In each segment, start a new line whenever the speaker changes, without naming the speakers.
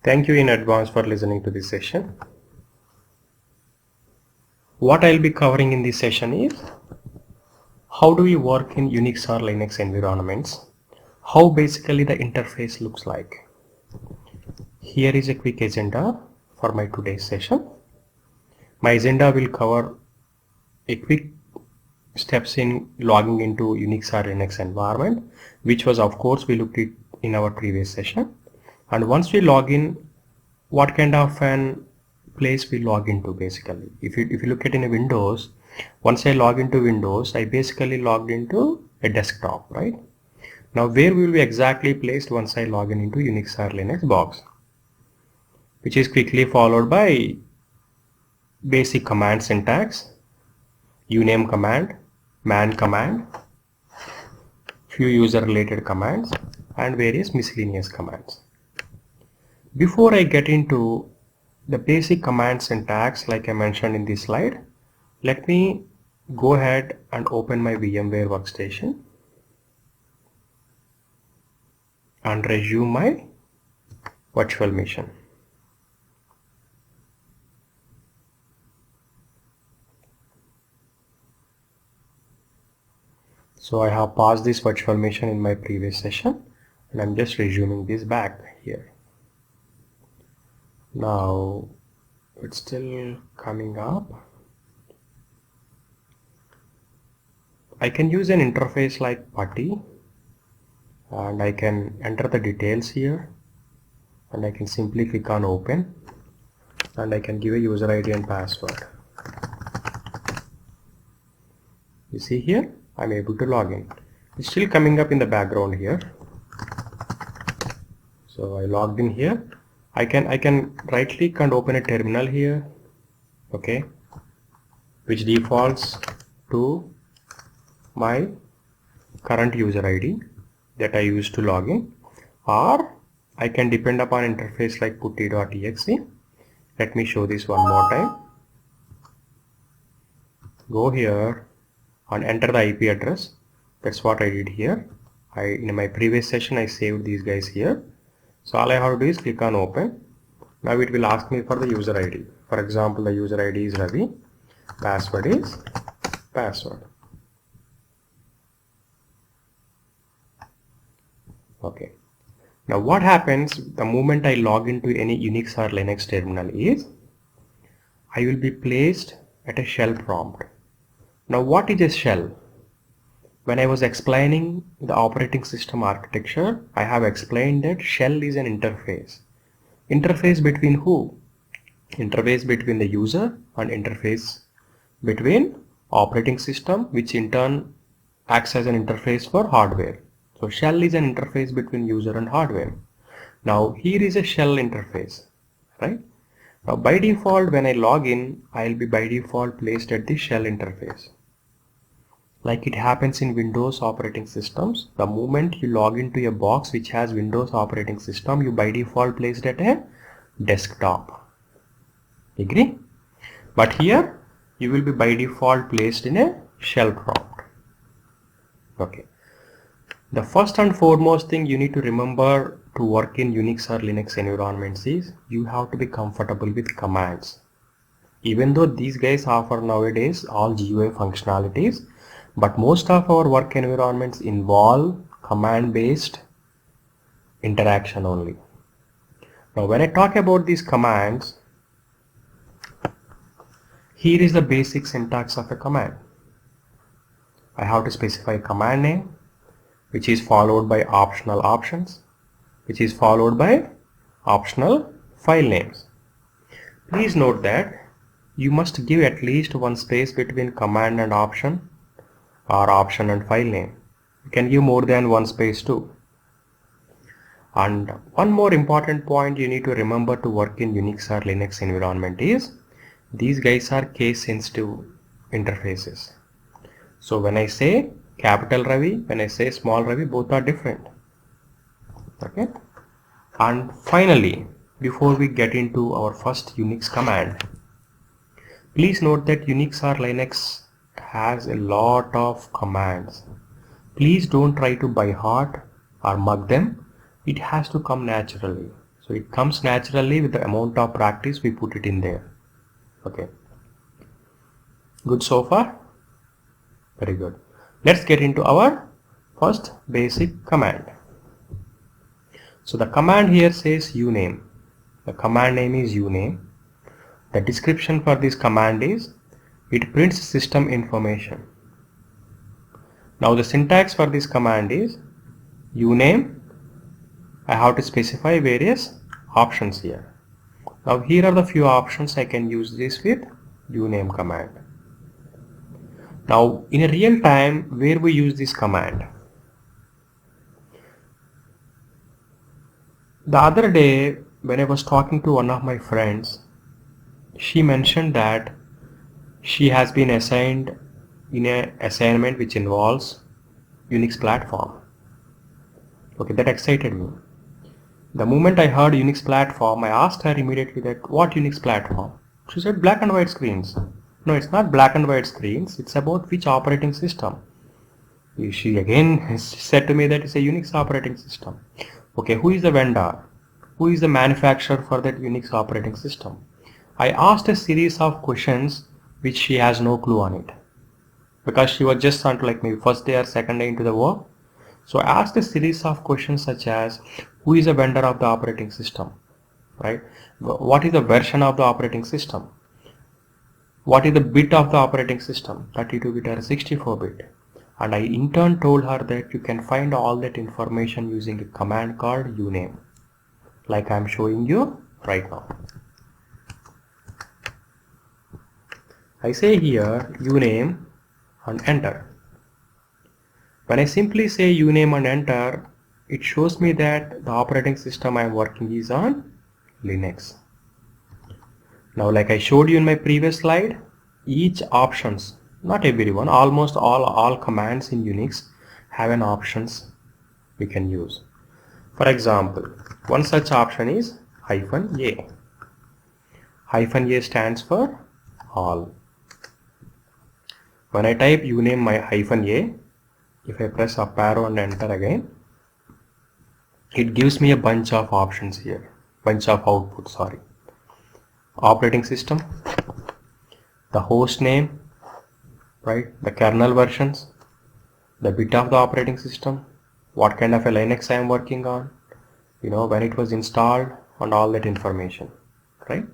Thank you in advance for listening to this session. What I'll be covering in this session is how do we work in Unix or Linux environments, how basically the interface looks like. Here is a quick agenda for my today's session. My agenda will cover a quick steps in logging into Unix or Linux environment, which was of course we looked at in our previous session. And once we log in, what kind of an place we log into basically. If you look at in a Windows, once I log into Windows, I basically logged into a desktop, right? Now where will be exactly placed once I log in into Unix or Linux box, which is quickly followed by basic command syntax, uname command, man command, few user related commands and various miscellaneous commands. Before I get into the basic command syntax like I mentioned in this slide, let me go ahead and open my VMware workstation and resume my virtual machine. So I have paused this virtual machine in my previous session and I'm just resuming this back here. Now it's still coming up. I can use an interface like PuTTY and I can enter the details here and I can simply click on open and I can give a user ID and password. You see here I'm able to log in. It's still coming up in the background here. So I logged in here. I can right click and open a terminal here, okay, which defaults to my current user ID that I used to log in, or I can depend upon interface like putty.exe. Let me show this one more time. Go here and enter the IP address. That's what I did here. In my previous session I saved these guys here. So all I have to do is click on open. Now it will ask me for the user ID. For example, the user ID is Ravi, password is password. Okay. Now what happens the moment I log into any Unix or Linux terminal is I will be placed at a shell prompt. Now what is a shell? When I was explaining the operating system architecture, I have explained that shell is an interface. Interface between who? Interface between the user and interface between operating system, which in turn acts as an interface for hardware. So shell is an interface between user and hardware. Now here is a shell interface, right? Now by default when I log in, I'll be by default placed at the shell interface. Like it happens in Windows operating systems, the moment you log into a box which has Windows operating system, you by default placed at a desktop. Agree? But here you will be by default placed in a shell prompt. Okay. The first and foremost thing you need to remember to work in Unix or Linux environments is you have to be comfortable with commands. Even though these guys offer nowadays all GUI functionalities, but most of our work environments involve command-based interaction only. Now when I talk about these commands, here is the basic syntax of a command. I have to specify command name, which is followed by optional options, which is followed by optional file names. Please note that you must give at least one space between command and option or option and file name. You can give more than one space too. And one more important point you need to remember to work in Unix or Linux environment is these guys are case sensitive interfaces. So when I say capital Ravi, when I say small Ravi, both are different. Okay. And finally, before we get into our first Unix command, please note that Unix or Linux has a lot of commands. Please don't try to by heart or mug them. It has to come naturally. So it comes naturally with the amount of practice we put it in there. Okay. Good so far? Very good. Let's get into our first basic command. So the command here says uname. The command name is uname. The description for this command is it prints system information. Now the syntax for this command is uname. I have to specify various options here. Now here are the few options I can use this with uname command. Now in a real time, where we use this command? The other day when I was talking to one of my friends, she mentioned that she has been assigned in an assignment which involves Unix platform. Okay, that excited me. The moment I heard Unix platform, I asked her immediately that what Unix platform? She said black and white screens. No, it's not black and white screens. It's about which operating system. She again said to me that it's a Unix operating system. Okay, who is the vendor? Who is the manufacturer for that Unix operating system? I asked a series of questions which she has no clue on it, because she was just on like maybe first day or second day into the work. So I asked a series of questions such as who is the vendor of the operating system, right? What is the version of the operating system? What is the bit of the operating system, 32-bit or 64-bit? And I in turn told her that you can find all that information using a command called uname, like I am showing you right now. I say here uname and enter. When I simply say uname and enter, it shows me that the operating system I am working is on Linux. Now, like I showed you in my previous slide, each options, not everyone, almost all commands in Unix have an options we can use. For example, one such option is -a. -a stands for all. When I type uname my -a, if I press up arrow and enter again, it gives me a bunch of options here, bunch of output, sorry. Operating system, the host name, right, the kernel versions, the bit of the operating system, what kind of a Linux I am working on, you know, when it was installed, and all that information, right?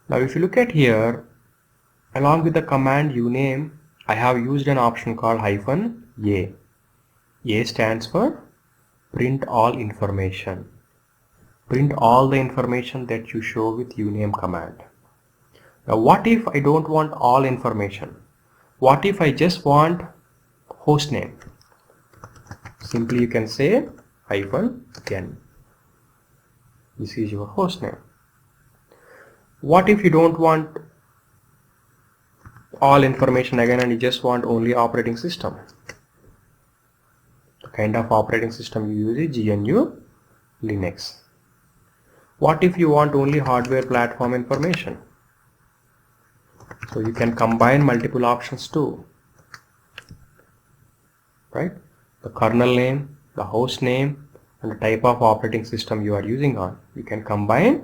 Now if you look at here, along with the command uname, I have used an option called -a. A stands for print all information. Print all the information that you show with uname command. Now what if I don't want all information? What if I just want host name? Simply you can say -n. This is your host name. What if you don't want all information again and you just want only operating system? The kind of operating system you use is GNU Linux. What if you want only hardware platform information? So you can combine multiple options too, right? The kernel name, the host name, and the type of operating system you are using on. You can combine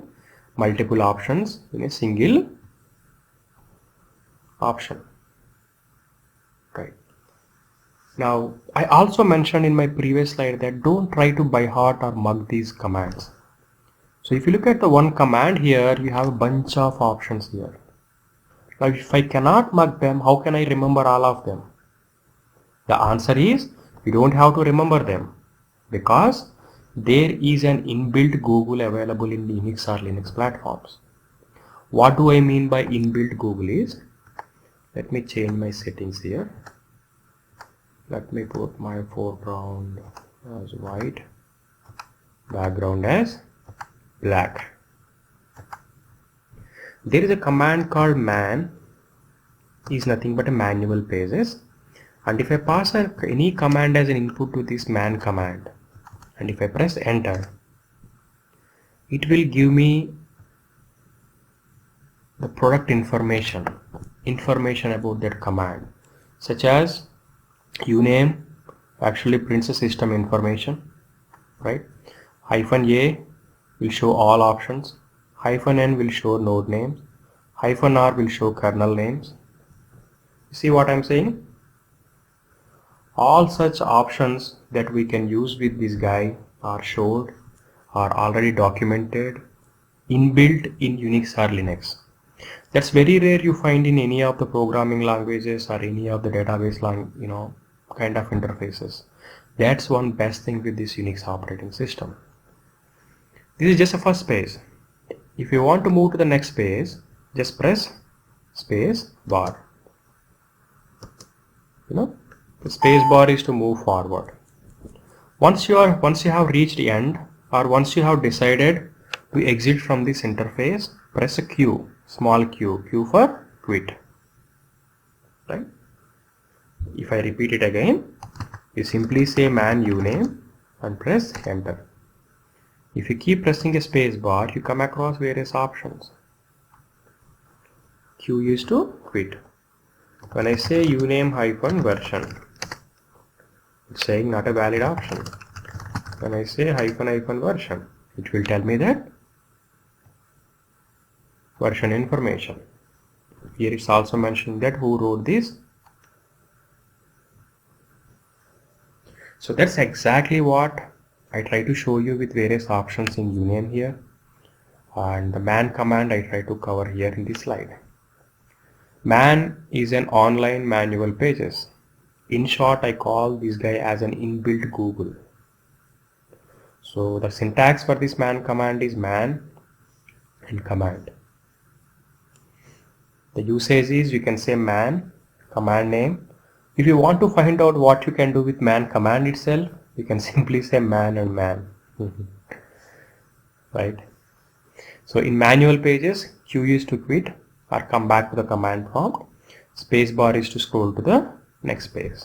multiple options in a single option, right? Now I also mentioned in my previous slide that don't try to by heart or mug these commands. So if you look at the one command here, you have a bunch of options here. Now if I cannot mug them, how can I remember all of them? The answer is you don't have to remember them, because there is an inbuilt Google available in Unix or Linux platforms. What do I mean by inbuilt Google is, let me change my settings here. Let me put my foreground as white, background as black. There is a command called man, is nothing but a manual pages, and if I pass any command as an input to this man command, and if I press enter, it will give me the product information about that command, such as uname actually prints the system information, right? -a will show all options, -n will show node names, -r will show kernel names. You see what I'm saying? All such options that we can use with this guy are showed, are already documented, inbuilt in Unix or Linux. That's very rare you find in any of the programming languages or any of the database kind of interfaces. That's one best thing with this Unix operating system. This is just a first page. If you want to move to the next page, just press space bar. The space bar is to move forward. Once you have reached the end, or once you have decided to exit from this interface, press a Q, small q for quit. Right? If I repeat it again, you simply say man uname and press enter. If you keep pressing a space bar, you come across various options. Q is to quit. When I say uname -version, it's saying not a valid option. When I say -version, it will tell me that version information. Here it's also mentioning that who wrote this. So that's exactly what I try to show you with various options in uname here, and the man command I try to cover here in this slide. Man is an online manual pages. In short, I call this guy as an inbuilt Google. So the syntax for this man command is man and command. The usage is, you can say man, command name. If you want to find out what you can do with man command itself, you can simply say man and man. Right? So in manual pages, Q is to quit or come back to the command prompt. Space bar is to scroll to the next page.